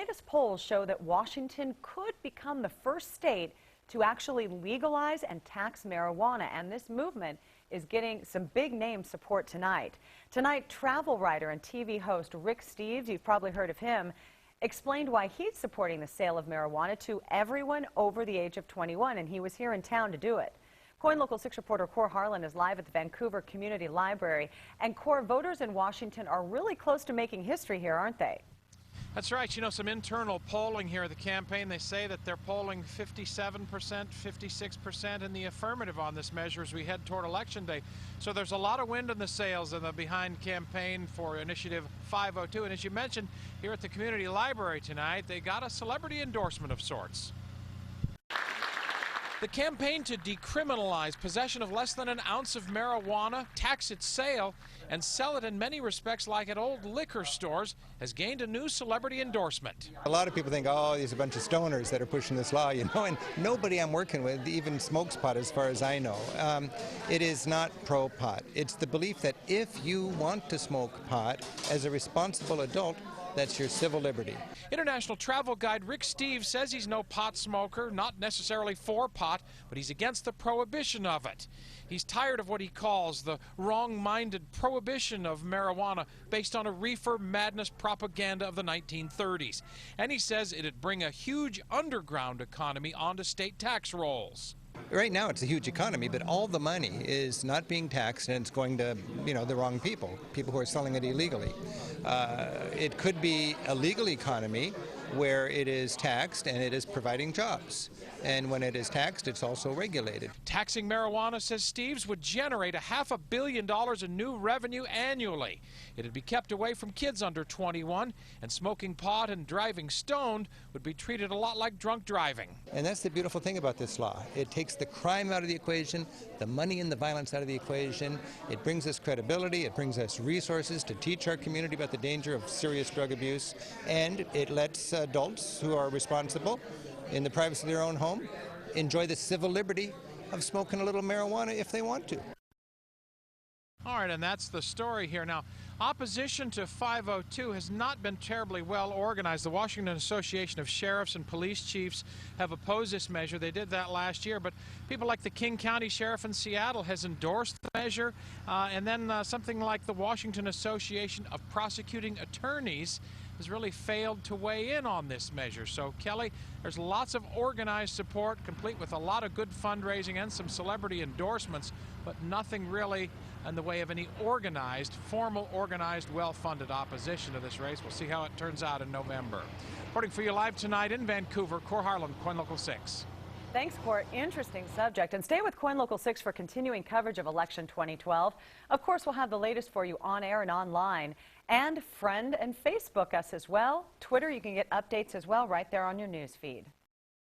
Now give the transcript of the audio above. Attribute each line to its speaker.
Speaker 1: Latest polls show that Washington could become the first state to actually legalize and tax marijuana, and this movement is getting some big name support tonight. Tonight, travel writer and TV host Rick Steves, you've probably heard of him, explained why he's supporting the sale of marijuana to everyone over the age of 21, and he was here in town to do it. KOIN Local 6 reporter Cor Harlan is live at the Vancouver Community Library. And Cor, voters in Washington are really close to making history here, aren't they?
Speaker 2: That's right. You know, some internal polling here at the campaign, they say that they're polling 57%, 56% in the affirmative on this measure as we head toward Election Day. So there's a lot of wind in the sails in the behind campaign for Initiative 502. And as you mentioned, here at the Community Library tonight, they got a celebrity endorsement of sorts. The campaign to decriminalize possession of less than an ounce of marijuana, tax its sale, and sell it in many respects like at old liquor stores has gained a new celebrity endorsement.
Speaker 3: A lot of people think, oh, these are a bunch of stoners that are pushing this law, you know, and nobody I'm working with even smokes pot as far as I know. It is not pro-pot. It's the belief that if you want to smoke pot as a responsible adult, that's your civil liberty.
Speaker 2: International travel guide Rick Steves says he's no pot smoker, not necessarily for pot, but he's against the prohibition of it. He's tired of what he calls the wrong-minded prohibition of marijuana based on a reefer madness propaganda of the 1930s. And he says it'd bring a huge underground economy onto state tax rolls.
Speaker 3: Right now it's a huge economy, but all the money is not being taxed and it's going to, you know, the wrong people who are selling it illegally. It could be a legal economy where it is taxed and it is providing jobs. And when it is taxed, it's also regulated.
Speaker 2: Taxing marijuana, says Steves, would generate $500 million in new revenue annually. It'd be kept away from kids under 21, and smoking pot and driving stoned would be treated a lot like drunk driving.
Speaker 3: And that's the beautiful thing about this law. It takes the crime out of the equation, the money and the violence out of the equation. It brings us credibility, it brings us resources to teach our community about the danger of serious drug abuse, and it lets adults who are responsible in the privacy of their own home enjoy the civil liberty of smoking a little marijuana if they want to.
Speaker 2: All right, and that's the story here. Now, opposition to 502 has not been terribly well organized. The Washington Association of Sheriffs and Police Chiefs have opposed this measure. They did that last year, but people like the King County Sheriff in Seattle has endorsed the measure, and then something like the Washington Association of Prosecuting Attorneys has really failed to weigh in on this measure. So, Kelly, there's lots of organized support, complete with a lot of good fundraising and some celebrity endorsements, but nothing really in the way of any organized, formal, organized, well-funded opposition to this race. We'll see how it turns out in November. Reporting for you live tonight in Vancouver, Cor Harlan, KOIN Local 6.
Speaker 1: Thanks, Cor. Interesting subject. And stay with KOIN Local 6 for continuing coverage of Election 2012. Of course, we'll have the latest for you on air and online. And friend and Facebook us as well. Twitter, you can get updates as well right there on your news feed.